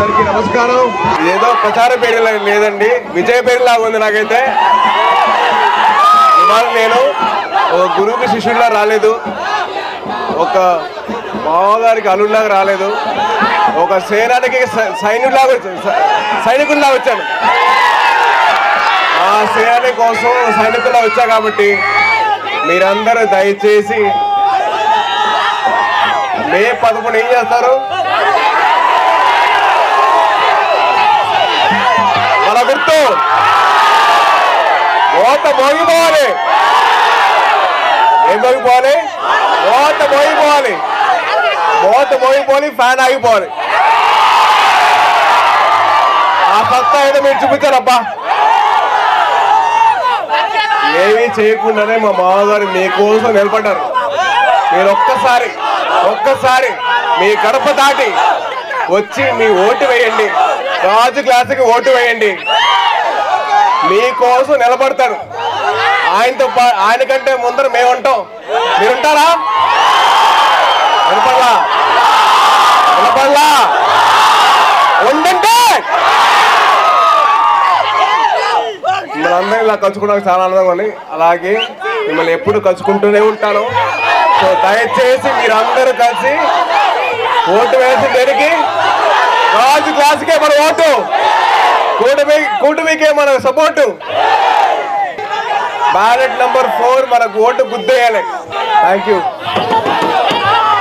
అందరికీ నమస్కారం. ఏదో ప్రచార పేరు లేదండి, విజయ పేరులాగా ఉంది నాకైతే. ఇవాళ నేను ఒక గురువుకి శిష్యుడిలా రాలేదు, ఒక మామగారికి అల్లుడిలాగా రాలేదు, ఒక సేనానికి సైనికుల్లా వచ్చాను. ఆ సేనాని కోసం సైనికుల్లా వచ్చా కాబట్టి మీరందరూ దయచేసి మే 11 ఏం చేస్తారు? మన గుర్తు ఓట మోగిపోవాలి. ఏం మోగిపోవాలి? ఓట మోగిపోవాలి. ఓట మోగిపోవాలి, ఫ్యాన్ ఆగిపోవాలి. ఆ సత్తా ఏదో మీరు చూపించారబ్బా. ఏమీ చేయకుండానే మా మామగారు మీకోసం నిలబడ్డారు. మీరు ఒక్కసారి మీ గడప దాటి వచ్చి మీ ఓటు వేయండి, రాజు క్లాసుకి ఓటు వేయండి. మీకోసం నిలబడతారు. ఆయన కంటే ముందర మేము ఉంటాం. మీరుంటారా? నిలబడలా ఉండంటే మనందరం ఇలా కలుసుకోవడానికి చాలా ఆనందంగా ఉంది. అలాగే మిమ్మల్ని ఎప్పుడు కలుసుకుంటూనే ఉంటాను. సో దయచేసి మీరందరూ కలిసి ఓటు వేసి దేనికి? రాజు క్లాసుకే మన ఓటు, కూటమికే మన సపోర్టు. బ్యాలెట్ నెంబర్ 4 మనకు ఓటు గుద్దేయాలి. Thank you.